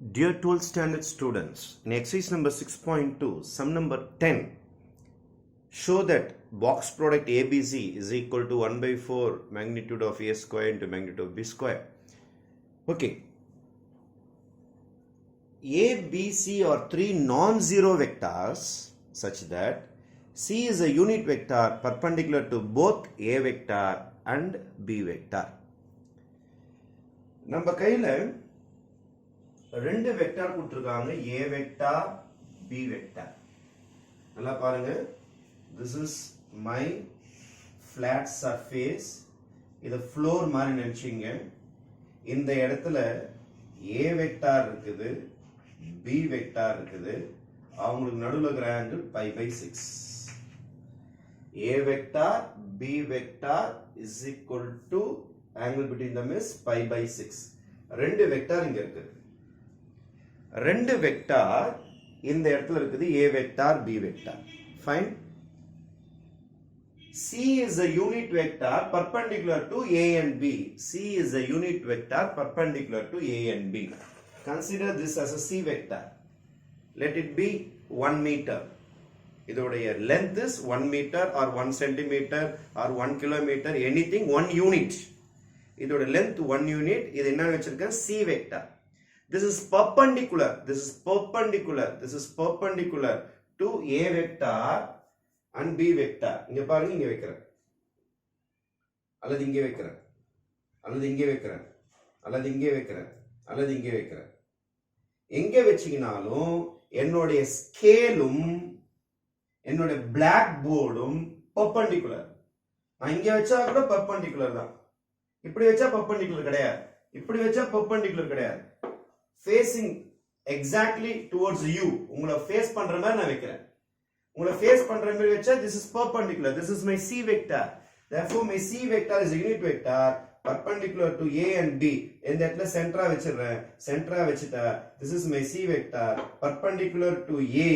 Dear 12th standard students, in exercise number 6.2, sum number 10, show that box product ABC is equal to 1 by 4 magnitude of A square into magnitude of B square. Okay. A, B, C are three non-zero vectors such that C is a unit vector perpendicular to both A vector and B vector. நம்ம கையில ரெண்டு vector கொடுத்திருக்காங்க A vector B vector. நல்லா பாருங்க, this is my flat surface. இது floor மாதிரி நினைச்சீங்க. இந்த இடத்துல A வெக்டார் இருக்குது, B வெக்டார் இருக்குது. அவங்களுக்கு நடுவுல இருக்கிற angle pi by 6. A vector B vector is equal to angle between them is pi by 6. ரெண்டு வெக்டார் இங்க இருக்குது. ரெண்டு வெக்டார் இந்த இடத்துல இருக்குது, A vector B vector. Fine. C is a unit vector perpendicular to A and B. C is a unit vector perpendicular to A and B. Consider this as a C vector. Let it be 1 meter. இதோடைய length is 1 meter or 1 centimeter or 1 kilometer, anything 1 unit. இதோட length 1 unit. இது என்ன வச்சிருக்கேன்? C vector. This is perpendicular. This is perpendicular. This is perpendicular to A vector and B vector. இங்க பாருங்க, இங்க வைக்கிறேன், அல்லது இங்கே வைக்கிறேன், அல்லது இங்கே வைக்கிறேன், அல்லது இங்கே வைக்கிறேன், அல்லது இங்கே வைக்கிறேன். எங்க வச்சீங்கனாலும் என்னுடைய ஸ்கேலும் என்னுடைய பிளாக் போர்டும் பெர்பெண்டிகுலர். நான் இங்க வச்சா கூட பெர்பெண்டிகுலர் தான். இப்படி வச்சா பெர்பெண்டிகுலர் கிடையாது, இப்படி வச்சா பெர்பெண்டிகுலர் கிடையாது. ஃபேசிங் எக்ஸாக்ட்லி டுவர்ட்ஸ் யூ, உங்களை ஃபேஸ் பண்ற மாதிரி நான் வைக்கிறேன். உங்களை ஃபேஸ் பண்ற மாதிரி வச்சா this is perpendicular. This is my C vector. Therefore my C vector is a unit vector perpendicular to A and B. இந்த இடத்துல சென்டரா வச்சிடுறேன். சென்டரா வச்சிட்டா this is my C vector perpendicular to A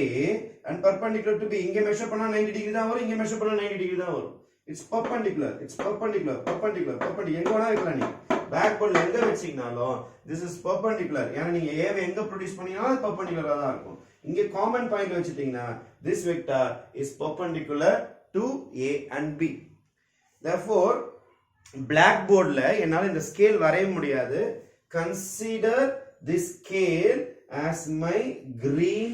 and perpendicular to B. இங்க measure பண்ணா 90 degree தான் வரும், இங்க measure பண்ணா 90 degree தான் வரும். It's perpendicular. It's perpendicular. Perpendicular. Perpendicular. எங்க வேணா வைக்கலாம் நீங்க. பேக் போர்ட்ல எங்க வெச்சீங்கனாலும் this is perpendicular. ஏன்னா நீங்க A வை எங்க ப்ரொடியூஸ் பண்ணீங்கனாலும் அது perpendicular-ஆ தான் இருக்கும். இங்க காமன் பாயிண்ட் வச்சிட்டீங்கன்னா this vector is perpendicular to A and B. Therefore black boardல என்னால இந்த ஸ்கேல் வரைய முடியாது. Consider this scale as my green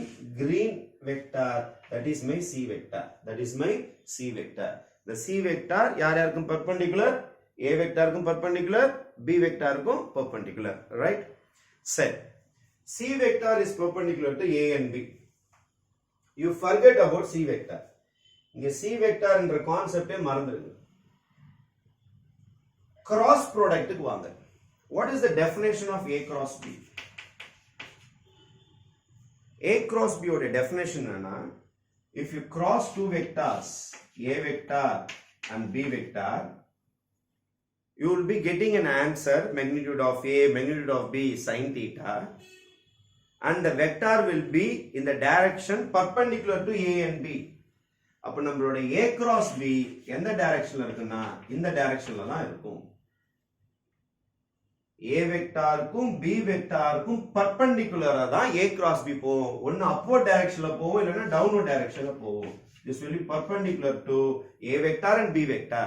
vector. That is my C vector. That is my C vector. The C vector யார் யாருக்கும் perpendicular? A vectorக்கும் perpendicular, B vectorக்கும் perpendicular, right? Set. C vector is perpendicular to A and B. You forget about C vector. இங்க C vector என்ற கான்செப்டே மறந்துடுங்க. Cross productக்கு வாங்க. What is the definition of A cross B? A cross B ஓட definition என்னன்னா, if you cross two vectors, A vector and B vector, you will be getting an answer, magnitude of A, magnitude of B, sin theta, and the vector will be in the direction perpendicular to A and B. அப்ப நம்மளோட A cross B எந்த டைரக்ஷன்ல இருக்குன்னா இந்த டைரக்ஷன்ல தான் இருக்கும். A வெக்டாருக்கும் B வெக்டாருக்கும் பர்பெண்டிகுலரா தான் A cross B போகும். ஒன்னு அப்வர்ட் டைரக்ஷன்ல போகும், இல்லனா டவுன்வர்ட் டைரக்ஷன்ல போகும். This will be perpendicular to A vector and B vector.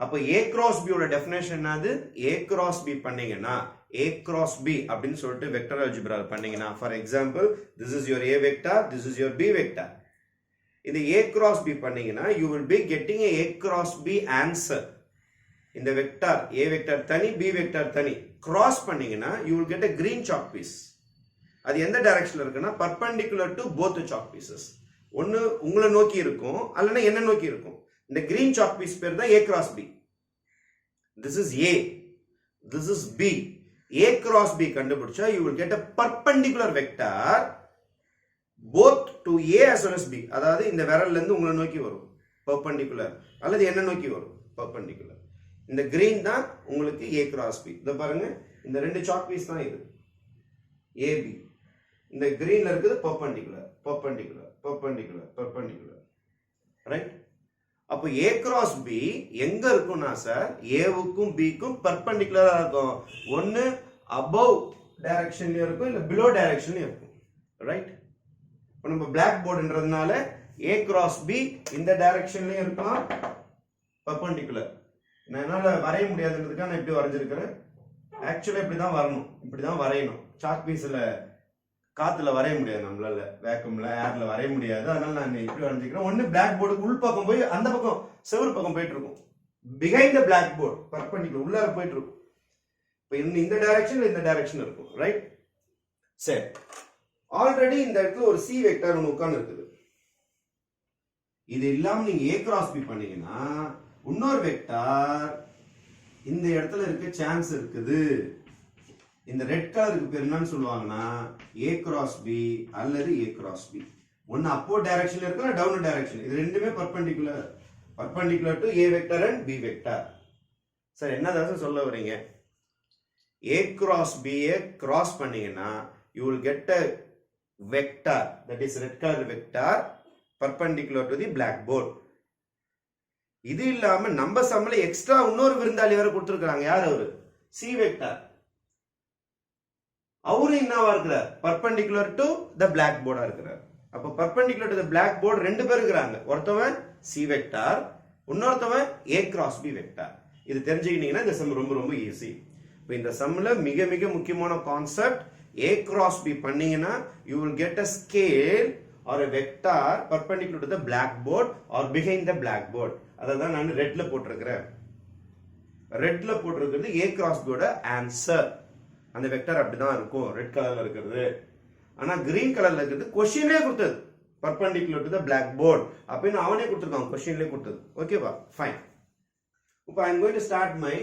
அப்ப A cross B ஓட டெஃபினேஷன் என்னது? A cross B பண்ணீங்கன்னா A cross B அப்படினு சொல்லிட்டு வெக்டர் அல்ஜிப்ரால பண்ணீங்கன்னா, for example this is your A vector, this is your B vector. இந்த A cross B பண்ணீங்கன்னா you will be getting a A cross B answer. இந்த vector A vector தனி, B vector தனி cross பண்ணீங்கன்னா you will get a green chalk piece. அது எந்த டைரக்ஷன்ல இருக்குன்னா perpendicular to both the chalk pieces. ஒன்னு உங்களை நோக்கி இருக்கும், அல்லனா என்ன நோக்கி இருக்கும். இந்த green chalk piece பேர் தான் A cross B. This is A, this is B. A cross B கண்டுபிடிச்சா you will get a perpendicular vector both to A as well as B. அதாவது இந்த விரல்ல இருந்து உங்களை நோக்கி வரும் perpendicular, அல்லது என்ன நோக்கி வரும் perpendicular. இந்த green தான் உங்களுக்கு A cross B. இத பாருங்க, இந்த ரெண்டு chalk piece தான் இது AB. இந்த greenல இருக்குது perpendicular, perpendicular, perpendicular, perpendicular, right? அப்ப A cross B எங்க இருக்கும்னா சார், A வுக்கும் B க்கும் perpendicular-ஆ இருக்கும். ஒன்னு above டைரக்ஷன்லயும் இருக்கும் இல்ல பிலோ டைரக்ஷன்லயும் இருக்கும் ரைட். இப்போ நம்ம பிளாக் போர்டுன்றதுனால A cross B இந்த டைரக்ஷன்லயும் இருக்கலாம் பெர்பெண்டிகுலர். நான் என்னால வரைய முடியாதுன்றதுக்காக நான் இப்படி வரைஞ்சிருக்கிறேன். ஆக்சுவலா இப்படி தான் வரணும், இப்படி தான் வரையணும். சாக் பீஸ்ல காத்துல வரைய முடியாது, நம்மளால வேக்யூம்ல ஏர்ல வரைய முடியாது. அதனால நான் இப்படி வரைஞ்சிக்கிறேன். ஒன்னு பிளாக் போர்டுக்கு உள் பக்கம் போய் அந்த பக்கம் செவுரு பக்கம் போயிட்டு இருக்கும். Behind the black board perpendicular உள்ளார போயிட்டு இருக்கும். இப்போ இந்த டைரக்ஷன்ல இந்த டைரக்ஷன் இருக்கும் ரைட். சரி, ஆல்ரெடி இந்த இடத்துல ஒரு சி வெக்டார் ஒன்று உட்கார்ந்து இருக்குது. இது இல்லாம நீங்க A cross B பண்ணீங்கன்னா இன்னொரு வெக்டார் இந்த இடத்துல இருக்க சான்ஸ் இருக்குது. இந்த ரெட் கலருக்கு பேர் என்னன்னு சொல்லுவாங்கன்னா A cross B அல்லது A cross B. ஒன்னு அப்போர்ட் டைரக்ஷன்ல இருக்கலாம், டவுன் டைரக்ஷன். இது ரெண்டுமே perpendicular to A vector and B vector. Sir என்னதான் சொல்ல வரீங்க? A cross B cross பண்ணீங்கன்னா you will get a vector, that is red color vector perpendicular to the blackboard. இது இல்லாம நம்ம சம்மல எக்ஸ்ட்ரா இன்னொரு விருந்தாளி வேற கொடுத்திருக்காங்க. யார் அவரு? C vector. அவரு என்னவா இருக்கிறார்? perpendicular to the blackboard இருக்கிறார். அப்ப perpendicular to the blackboard ரெண்டு பேர் இருக்காங்க. ஒருத்தவன் சி வெக்டார், இன்னொருத்தவன் A cross B வெக்டார். இது தெரிஞ்சுக்கிட்டீங்கன்னா இந்த சம் ரொம்ப ரொம்ப ஈஸி. இப்போ இந்த சம்ல மிக மிக முக்கியமான கான்செப்ட் A cross B பண்ணீங்கன்னா you will get a scale or a vector perpendicular to the blackboard or behind the blackboard. அதான் நான் ரெட்ல போட்டிருக்கிறேன். ரெட்ல போட்டிருக்கிறது A cross B ஓட ஆன்சர். அந்த வெக்டர் அப்படிதான் இருக்கும் ரெட் கலர்ல இருக்கிறது. ஆனா கிரீன் கலர்ல இருக்கிறது क्वेश्चनலயே கொடுத்தது perpendicular to the blackboard அப்படின்னு அவனே கொடுத்திருக்கான், क्वेश्चनலயே கொடுத்தது. ஓகேவா? ஃபைன். இப்போ I am going to start my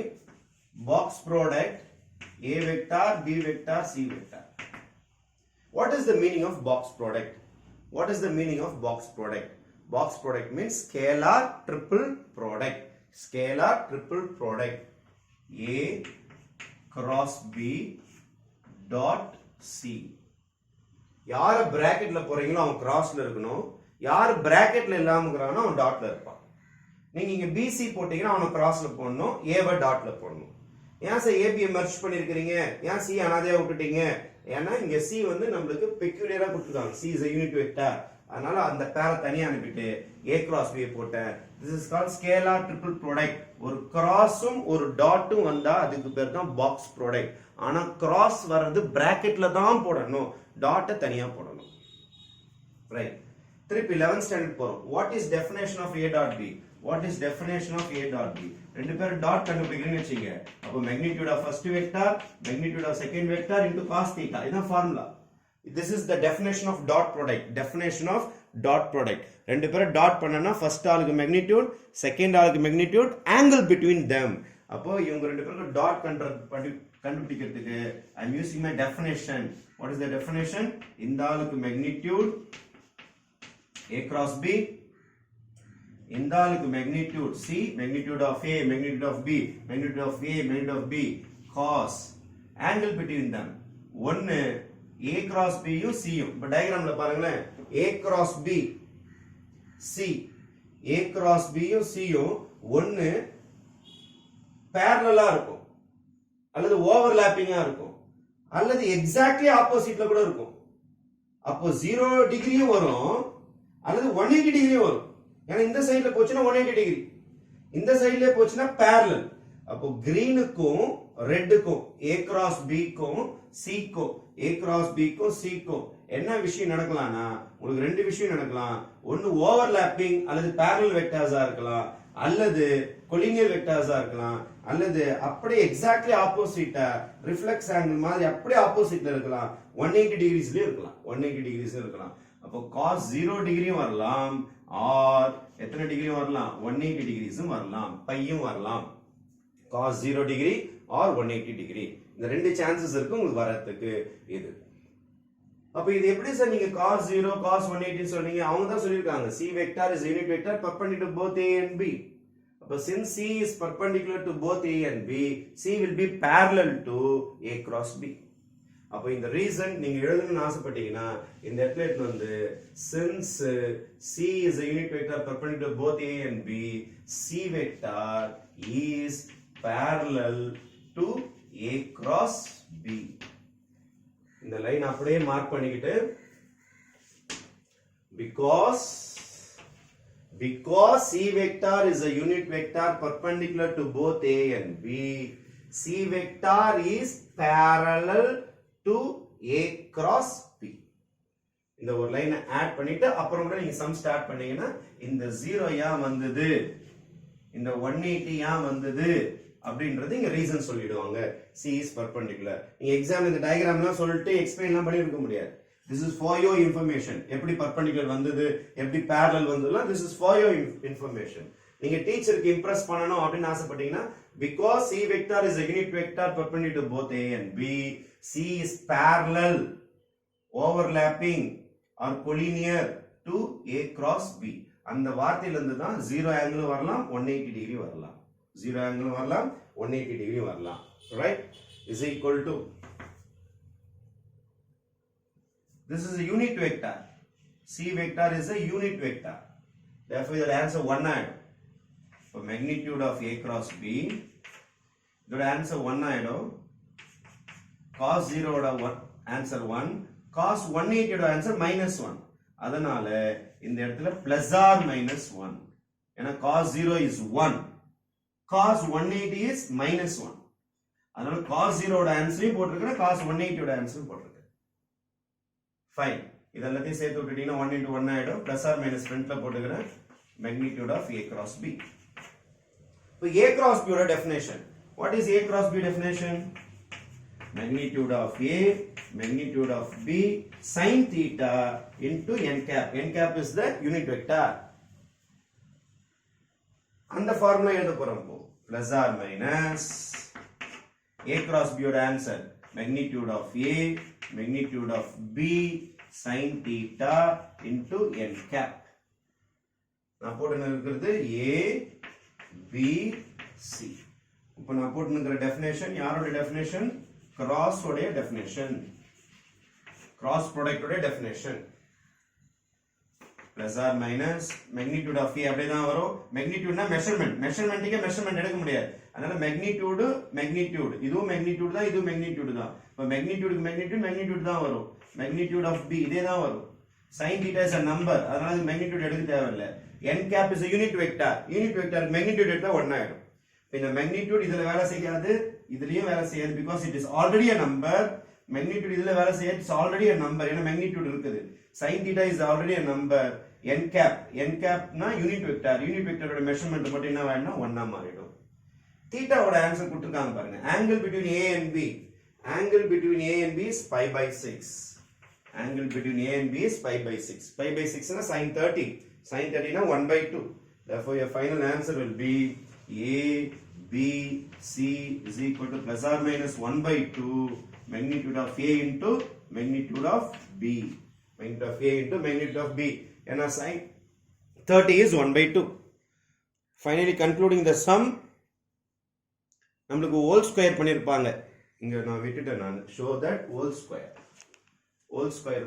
box product A vector, B vector, C vector. What is the meaning of box product? What is the meaning of box product? Box product means scalar triple product. Scalar triple product. A cross B dot C. யார பிராக்கெட்ல போறீங்களோ அவன் கிராஸ்ல இருக்கணும். யார் பிராக்கெட்ல இல்லாம இருக்கறானோ அவன் டாட்ல இருப்பான். நீங்க இங்க BC போட்டீங்கன்னா அவன கிராஸ்ல போடணும், ஏவை டாட்ல போடணும். ஏன் சார் ஏபியை மெர்ஜ் பண்ணிருக்கீங்க? ஏன் சி அனாதையா விட்டுட்டீங்க? ஏன்னா இங்க சி வந்து நம்மளுக்கு பெக்யூலியரா கொடுத்துருக்காங்க. C is a unit vector. அதனால அந்த பேரை தனியா அனுப்பிட்டு A cross B போட்டேன். This is called scalar triple product. ஒரு கிராஸும் ஒரு டாட்டும் வந்தா அதுக்கு பேர் தான் பாக்ஸ் ப்ராடக்ட். ஆனா கிராஸ் வர்றது பிராக்கெட்ல தான் போடணும், டாட்டை தனியா போடணும். ரைட். திருப்பி 11th ஸ்டாண்டர்ட் போறோம். What is definition of A dot B? What is definition of A dot B? ரெண்டு பேரும் டாட் கண்டுபிடிக்கிறீங்கன்னு வச்சீங்க. அப்போ magnitude of first vector, magnitude of second vector into cos theta. இதான் formula. This is the definition of dot product. Definition of dot product. ரெண்டு பேரும் dot பண்ணனா first ஆளுக்கு magnitude, second ஆளுக்கு magnitude, angle between them. அப்போ இவங்க ரெண்டு பேருக்கு டாட் கண்டுபிடிக்கிறதுக்கு I am using my definition. What is the definition? இந்த ஆளுக்கு magnitude A cross B, இந்த ஆளுக்கு magnitude C, magnitude of A, magnitude of B, magnitude of A, magnitude of B, cos, angle between them. ஒன்னு A cross B யும் C யும். இப்ப டயகிராம்ல பாருங்களேன், A cross B C, A cross B யும் C யும் ஒன்னு parallel-ஆ இருக்கும், அல்லது ஓவர்லாப்பிங்கா இருக்கும், அல்லது எக்ஸாக்ட்லி ஆப்போசிட்ல கூட இருக்கும். அப்போ 0 டிகிரியும் வரும், அல்லது 180 டிகிரியும் வரும். ஏன்னா இந்த சைடுல போச்சுன்னா 180 டிகிரி, இந்த சைடுல போச்சுன்னா parallel. அப்போ கிரீனுக்கும் ரெட்டுக்கும் A cross B க்கும் C க்கும் A cross B க்கும் C க்கும் என்ன விஷயம் நடக்கலாம்னா உங்களுக்கு ரெண்டு விஷயம் நடக்கலாம். ஒன்னு ஓவர்லாப்பிங் அல்லது parallel வெக்டர்ஸா இருக்கலாம், அல்லது கொலினியர் வெக்டர்ஸா இருக்கலாம், அல்லது அப்படியே எக்ஸாக்ட்லி ஆப்போசிட்டா ரிஃப்ளெக்ஸ் ஆங்கிள் மாதிரி அப்படியே ஆப்போசிட்ல இருக்கலாம். 180 டிகிரிஸ்லயே இருக்கலாம், 180 டிகிரிஸ்ல இருக்கலாம். அப்போ cos 0 டிகிரியும் வரலாம், ஆர் எத்தனை டிகிரியும் வரலாம், 180 டிகிரிஸும் வரலாம், பையும் வரலாம். cos 0 டிகிரி ஆர் 180 டிகிரி, இந்த ரெண்டு சான்சஸ் இருக்கு உங்களுக்கு வரதுக்கு. இது அப்ப இது எப்படி சார் நீங்க cos 0 cos 180 சொல்றீங்க? அவங்க தான் சொல்லிருக்காங்க C vector is unit vector perpendicular to both A and B. அப்ப since C is perpendicular to both A and B, C will be parallel to A cross B. அப்ப இந்த reason நீங்க எழுதணும்னு ஆசைப்பட்டீங்கன்னா இந்த இடத்துல வந்து since C is a unit vector perpendicular to both A and B, C vector is parallel to A cross B. இந்த line அப்படியே மார்க் பண்ணிக்கிட்டு because C vector is a unit vector perpendicular to both A and B, C vector is parallel to A cross B. இந்த ஒரு லைனை add பண்ணிட்டு அப்புறம் கூட நீங்க சம் ஸ்டார்ட் பண்ணீங்கன்னா இந்த 0 ஏன் வந்தது, இந்த 180 ஏன் வந்தது அப்படின்றது இங்க ரீசன் சொல்லிடுவாங்க. C is perpendicular. நீங்க எக்ஸாம் இந்த டயகிராம்லாம் சொல்லிட்டு எக்ஸ்பிளைன்லாம் பண்ணி இருக்க முடியாது. This is for your information. எப்படி perpendicular வந்தது, எப்படி parallel வந்ததுலாம் this is for your information. நீங்க டீச்சருக்கு இம்ப்ரெஸ் பண்ணனும் அப்படினு ஆசைப்பட்டீங்கன்னா because C vector is a unit vector perpendicular to both A and B, C is parallel, overlapping or collinear to A cross B. அந்த வார்த்தையில இருந்து தான் 0 ஆங்கிள் வரலாம், 180 டிகிரி வரலாம். 0 ஆங்கிள் வரலாம், 180 டிகிரி வரலாம். Right? Is equal to, this is a unit vector. C vector is a unit vector. Therefore, your answer 1 ஆயிடும். For magnitude of A cross B, your answer 1 ஆயிடும். Cos 0 ஓட answer 1, cos 180 ஓட answer minus 1. அதனால இந்த இடத்துல plus or minus 1. ஏன்னா cos 0 is 1, cos 180 is minus 1. அதனால cos 0 ஓட ஆன்சரையும் போட்டுருக்கேன், cos 180 ஓட ஆன்சரும் போட்டுருக்கேன். ஃபைன். இதெல்லாத்தையும் சேர்த்து விட்டுட்டீங்கன்னா 1 into 1 ஆயிடும். plus or minus ஃப்ரண்ட்ல போட்டுக்கிறேன். magnitude of A cross B. இப்போ A cross B ஓட definition. What is A cross B definition? Magnitude of A, magnitude of B, sin theta into n cap. N cap is the unit vector. அந்த formula எழுத போறோம். plus or minus A cross B ஓட answer magnitude of A, magnitude of B, sin theta into n cap. நான் போட்டுன்னு இருக்கிறது A, B, C. இப்போ நான் போட்டுன்னு இருக்கிற டெஃபினேஷன் யாரோட டெஃபினேஷன்? கிராஸ் உடைய டெஃபினேஷன், கிராஸ் ப்ராடக்ட் உடைய definition. plus or minus magnitude of A அப்படியே தான் வரும். magnitudeனா மெஷர்மென்ட், மெஷர்மென்ட்க்கு மெஷர்மென்ட் எடுக்க முடியாது. அதனால magnitude magnitude, இதுவும் magnitude தான், இதுவும் magnitude தான். இப்போ magnitudeக்கு magnitude தான் வரும். magnitude of B இதே தான் வரும். sin theta is a number, அதனால இது magnitude எடுக்க தேவையில்லை. n cap is a unit vector, unit vector magnitude எடுத்தா 1 ஆயிடும். இந்த magnitude இதுல வேலை செய்யாது, இதுலயும் வேலை செய்யாது, because it is already a number. magnitude இதுல வேலை செய்யாது, it's already a number, ஏன்னா magnitude இருக்குது. sin theta is already a number. n cap னா unit vector, unit vector ஓட மெஷர்மென்ட் மட்டும் என்ன ஆயிடும்னா 1 ஆ மாறிடும். theta ஓட ஆன்சர் கொடுத்திருக்காங்க பாருங்க. angle between A and B, angle between A and B is pi by 6. angle between A and B is pi by 6. pi by 6 na sin 30, sin 30 na 1 by 2. Therefore your final answer will be A, B, C is equal to plus or minus 1 by 2 magnitude of A into magnitude of B, magnitude of A into magnitude of B. And sin 30 is 1 by 2. Finally concluding the sum, நம்மளுக்கு whole square பண்ணிருப்பாங்க. இங்க நான் விட்டுட்டேன், நான் show that whole square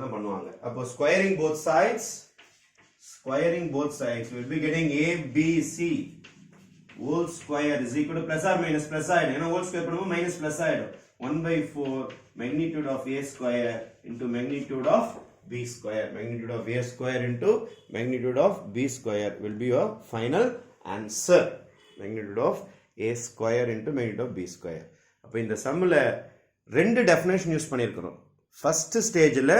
தான் பண்ணுவாங்க. அப்போ squaring both sides will be getting A, B, C whole square is equal to plus or minus plus ஆயிடும். ஏன்னா whole square பண்ணும்போது minus plus ஆயிடும். 1 by 4 magnitude of A square into magnitude of B square. Magnitude of A square into magnitude of B square will be your final answer. Magnitude of A square into magnitude of B square. அப்போ இந்த சம்மில் ரெண்டு definition use பண்ணியிருக்கிறோம். First ஸ்டேஜில்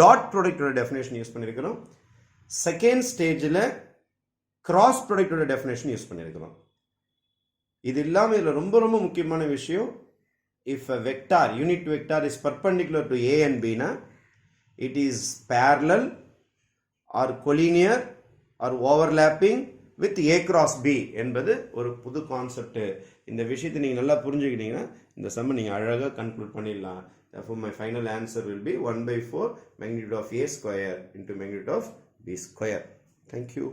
dot ப்ராடக்டோட definition use பண்ணியிருக்கிறோம். Second ஸ்டேஜில் cross ப்ராடக்டோட டெஃபினேஷன் யூஸ் பண்ணியிருக்கிறோம். இது இல்லாமல் இதில் ரொம்ப ரொம்ப முக்கியமான விஷயம், if a vector, unit vector is perpendicular to A and B னா it is parallel or collinear or overlapping with A cross B என்பது ஒரு புது கான்செப்ட். இந்த விஷயத்தை நீங்கள் நல்லா புரிஞ்சுக்கிட்டீங்கன்னா இந்த சம்மை நீங்கள் அழகாக கன்க்ளூட் பண்ணிடலாம். Therefore my final answer will be 1 by 4 magnitude of A square into magnitude of B square. Thank you.